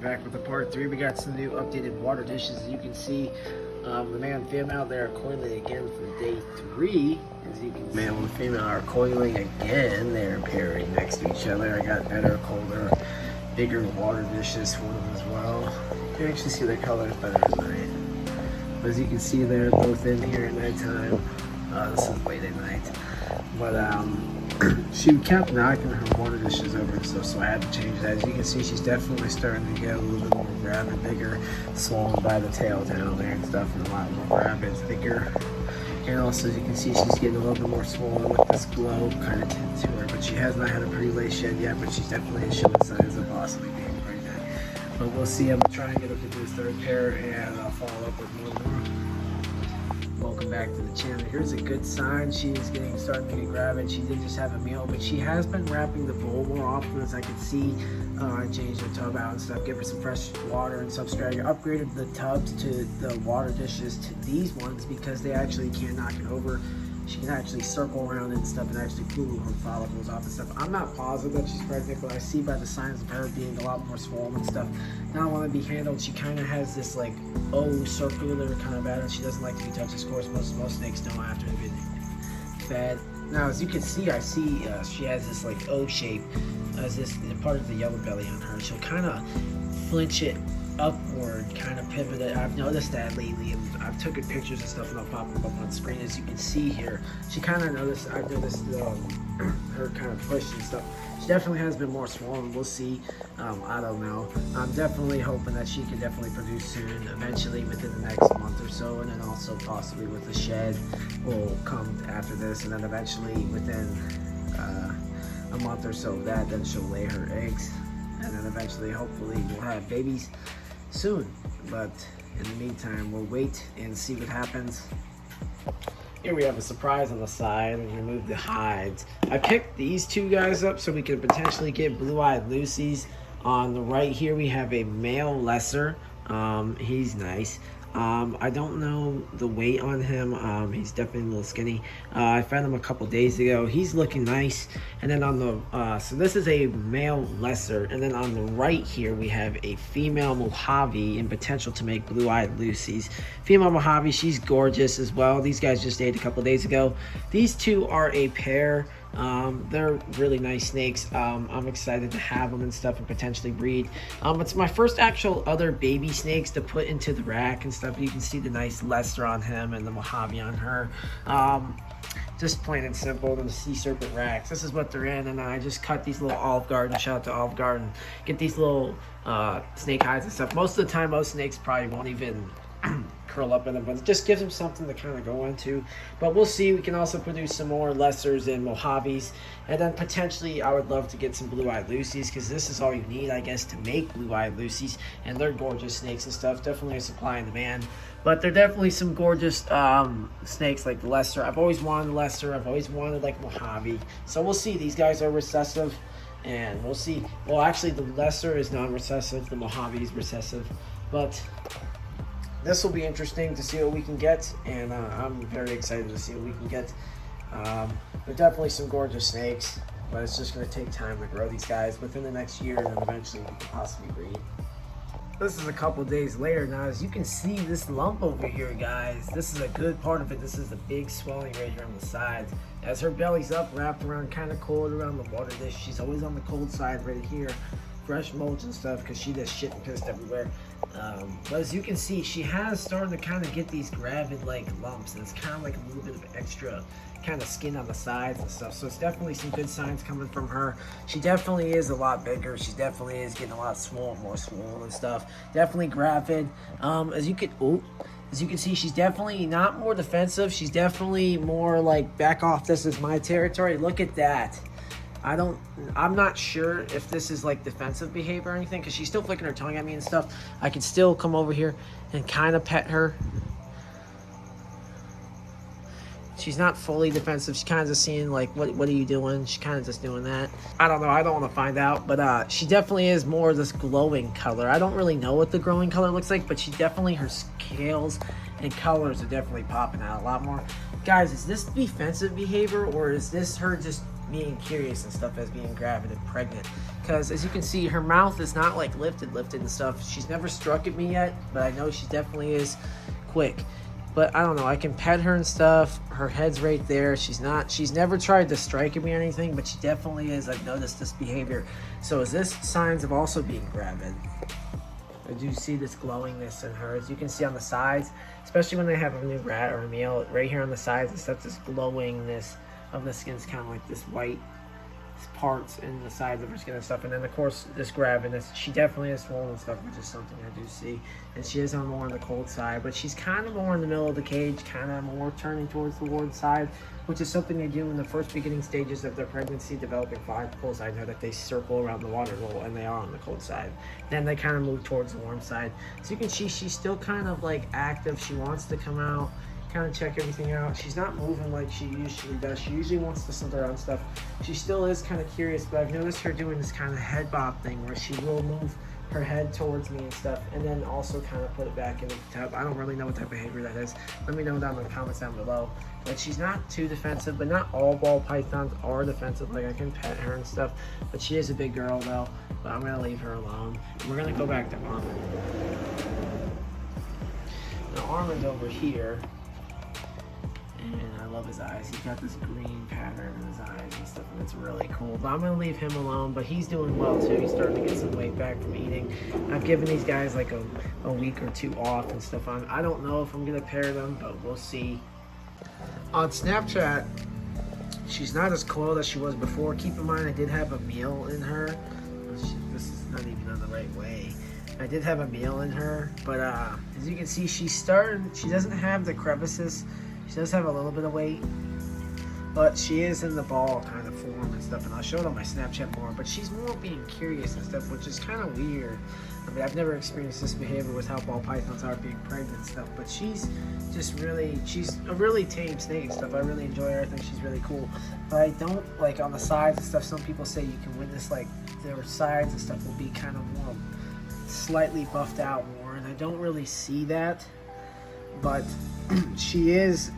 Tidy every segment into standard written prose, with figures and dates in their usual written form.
back with the part 3. We got some new updated water dishes. As you can see, the male and female, they're coiling again for day 3. As you can see, male and female are coiling again. They're pairing next to each other. I got better, colder, bigger water dishes for them as well. You can actually see their colors better at night. But as you can see, they're both in here at nighttime. This is late at night. But she kept knocking her water dishes over and stuff, so I had to change that. As you can see, she's definitely starting to get a little bit more rabid, bigger, swollen by the tail down there and stuff, and a lot more rabid, bigger. And also, as you can see, she's getting a little bit more swollen with this glow kind of tint to her. But she has not had a pretty lay shed yet, but she's definitely showing signs of possibly being pregnant. But we'll see. I'm trying to get her to do this third pair, and I'll follow up with more. Welcome back to the channel. Here's a good sign. She is starting to get rabid. She did just have a meal, but she has been wrapping the bowl more often, as I can see. I changed the tub out and stuff, give her some fresh water and substrate. I upgraded the tubs to the water dishes to these ones because they actually can knock it over. She can actually circle around and stuff and actually cool her follicles off and stuff. I'm not positive that she's pregnant, but I see by the signs of her being a lot more swollen and stuff. Not want to be handled. She kind of has this like circular kind of pattern. She doesn't like to be touched. Of course, most snakes don't after they've been fed. Now, as you can see, I see she has this like O shape as this part of the yellow belly on her. She'll kind of flinch it upward, kind of pivot it. I've noticed that lately, and I've taken pictures and stuff, and I'll pop them up on screen. As you can see here, she kind of noticed. I've noticed her kind of push and stuff. She definitely has been more swollen. We'll see. I don't know. I'm definitely hoping that she can definitely produce soon, eventually within the next month or so, and then also possibly with the shed will come after this, and then eventually within a month or so of that, then she'll lay her eggs, and then eventually, hopefully, we'll have babies soon. But in the meantime, we'll wait and see what happens. Here we have a surprise on the side and remove the hides. I picked these two guys up so we could potentially get blue-eyed Lucy's. On the right here we have a male lesser. He's nice. I don't know the weight on him. He's definitely a little skinny. I found him a couple days ago. He's looking nice. And then on the so this is a male lesser, and then on the right here we have a female Mojave in potential to make blue-eyed Lucy's. Female Mojave, she's gorgeous as well. These guys just ate a couple days ago. These two are a pair. They're really nice snakes. I'm excited to have them and stuff and potentially breed. It's my first actual other baby snakes to put into the rack and stuff. You can see the nice lesser on him and the Mojave on her. Just plain and simple, the sea serpent racks. This is what they're in, and I just cut these little Olive Garden. Shout out to Olive Garden. Get these little snake hides and stuff. Most of the time, most snakes probably won't even curl up in them, but it just gives them something to kind of go into. But we'll see. We can also produce some more lessers and Mojaves, and then potentially I would love to get some blue-eyed Lucy's, because this is all you need, I guess, to make blue-eyed Lucy's, and they're gorgeous snakes and stuff. Definitely a supply and demand, but they're definitely some gorgeous snakes like the lesser. I've always wanted lesser. I've always wanted like Mojave, so we'll see. These guys are recessive, and we'll see. Well, actually the lesser is non-recessive, the Mojave is recessive, but this will be interesting to see what we can get, and I'm very excited to see what we can get. They're definitely some gorgeous snakes, but it's just going to take time to grow these guys within the next year, and then eventually we can possibly breed. This is a couple days later now. As you can see, this lump over here, guys, this is a good part of it. This is the big swelling right here on the sides. As her belly's up, wrapped around, kind of cold around the water dish. She's always on the cold side right here. Fresh mulch and stuff, because she does shit and piss everywhere. But as you can see, she has started to kind of get these gravid like lumps, and it's kind of like a little bit of extra kind of skin on the sides and stuff. So it's definitely some good signs coming from her. She definitely is a lot bigger. She definitely is getting a lot swollen, more swollen and stuff. Definitely gravid. As you can see, she's definitely not more defensive. She's definitely more like, back off, this is my territory. Look at that. I'm not sure if this is like defensive behavior or anything, because she's still flicking her tongue at me and stuff. I can still come over here and kind of pet her. She's not fully defensive. She's kind of just seeing like, what are you doing? She's kind of just doing that. I don't know. I don't want to find out. But she definitely is more this glowing color. I don't really know what the glowing color looks like, but she definitely, her scales and colors are definitely popping out a lot more. Guys, is this defensive behavior, or is this her just being curious and stuff as being gravid and pregnant? because as you can see, her mouth is not like lifted and stuff. She's never struck at me yet, but I know she definitely is quick. But I don't know, I can pet her and stuff. Her head's right there. She's never tried to strike at me or anything, but she definitely is. I've noticed this behavior. So is this signs of also being gravid? I do see this glowingness in her. As you can see on the sides, especially when they have a new rat or a male, right here on the sides and stuff, this glowingness of the skin is kind of like this white parts in the sides of her skin and stuff. And then of course this gravidness, she definitely is swollen and stuff, which is something I do see. And she is on more on the cold side, but she's kind of more in the middle of the cage, kind of more turning towards the warm side, which is something they do in the first beginning stages of their pregnancy, developing follicles. I know that they circle around the water hole and they are on the cold side. Then they kind of move towards the warm side. So you can see she's still kind of like active. She wants to come out, kind of check everything out. She's not moving like she usually does. She usually wants to sit around stuff. She still is kind of curious, but I've noticed her doing this kind of head bob thing where she will move her head towards me and stuff, and then also kind of put it back in the tub. I don't really know what type of behavior that is. Let me know down in the comments down below. But she's not too defensive, but not all ball pythons are defensive. Like I can pet her and stuff, but she is a big girl though. But I'm gonna leave her alone. We're gonna go back to Armin. Now Armin's over here. And I love his eyes. He's got this green pattern in his eyes and stuff, and it's really cool. But I'm going to leave him alone, but he's doing well too. He's starting to get some weight back from eating. I've given these guys like a week or two off and stuff. I don't know if I'm going to pair them, but we'll see. On Snapchat, she's not as coiled as she was before. Keep in mind, I did have a meal in her. This is not even on the right way. I did have a meal in her, but as you can see, she doesn't have the crevices. She does have a little bit of weight, but she is in the ball kind of form and stuff, and I'll show it on my Snapchat more, but she's more being curious and stuff, which is kind of weird. I mean, I've never experienced this behavior with how ball pythons are being pregnant and stuff, but she's a really tame snake and stuff. I really enjoy her. I think she's really cool, but I don't, like on the sides and stuff, some people say you can witness like their sides and stuff will be kind of more slightly buffed out more, and I don't really see that, but she is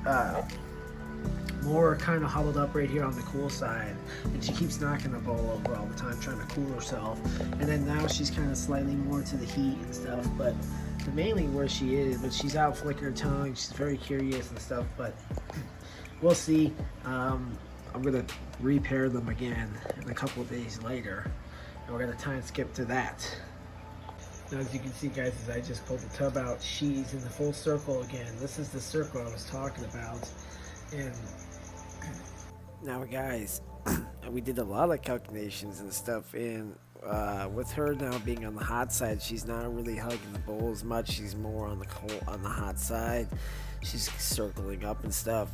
more kind of huddled up right here on the cool side, and she keeps knocking the bowl over all the time trying to cool herself. And then now she's kind of slightly more to the heat and stuff, but mainly where she is. But she's out flicking her tongue. She's very curious and stuff, but we'll see. I'm gonna repair them again in a couple of days later, and we're gonna time skip to that. Now, as you can see, guys, as I just pulled the tub out, she's in the full circle again. This is the circle I was talking about. And now, guys, we did a lot of calculations and stuff, and with her now being on the hot side, she's not really hugging the bowl as much. She's more on the hot side. She's circling up and stuff.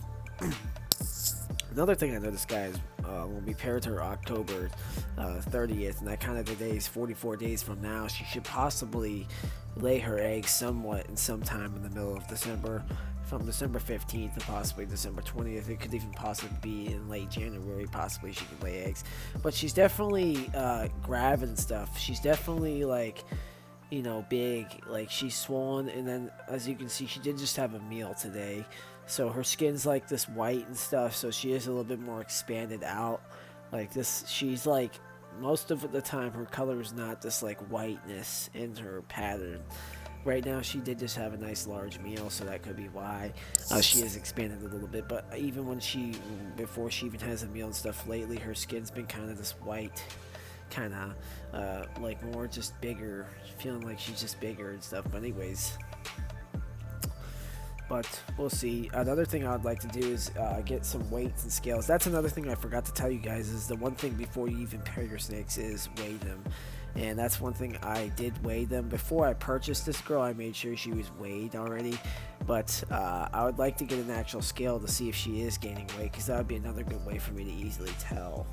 Another thing I noticed, guys, when we paired her October 30th, and that kind of the days, 44 days from now, she should possibly lay her eggs somewhat in some time in the middle of December, from December 15th to possibly December 20th. It could even possibly be in late January, possibly she could lay eggs. But she's definitely gravid and stuff. She's definitely like, you know, big, like she's swollen, and then as you can see, she did just have a meal today. So her skin's like this white and stuff, so she is a little bit more expanded out like this. She's like, most of the time her color is not this like whiteness in her pattern. Right now she did just have a nice large meal, so that could be why she has expanded a little bit. But even when before she even has a meal and stuff, lately her skin's been kind of this white, kind of like more just bigger, feeling like she's just bigger and stuff. But anyways, but we'll see. Another thing I'd like to do is get some weights and scales. That's another thing I forgot to tell you guys, is the one thing before you even pair your snakes is weigh them. And that's one thing, I did weigh them. Before I purchased this girl, I made sure she was weighed already. But I would like to get an actual scale to see if she is gaining weight, because that would be another good way for me to easily tell.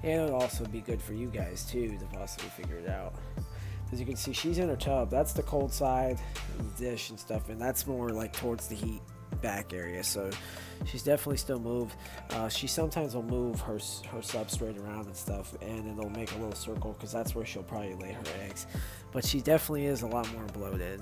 And it would also be good for you guys too, to possibly figure it out. As you can see, she's in her tub. That's the cold side of the dish and stuff, and that's more like towards the heat back area. So she's definitely still moved. She sometimes will move her substrate around and stuff, and it'll make a little circle, because that's where she'll probably lay her eggs. But she definitely is a lot more bloated.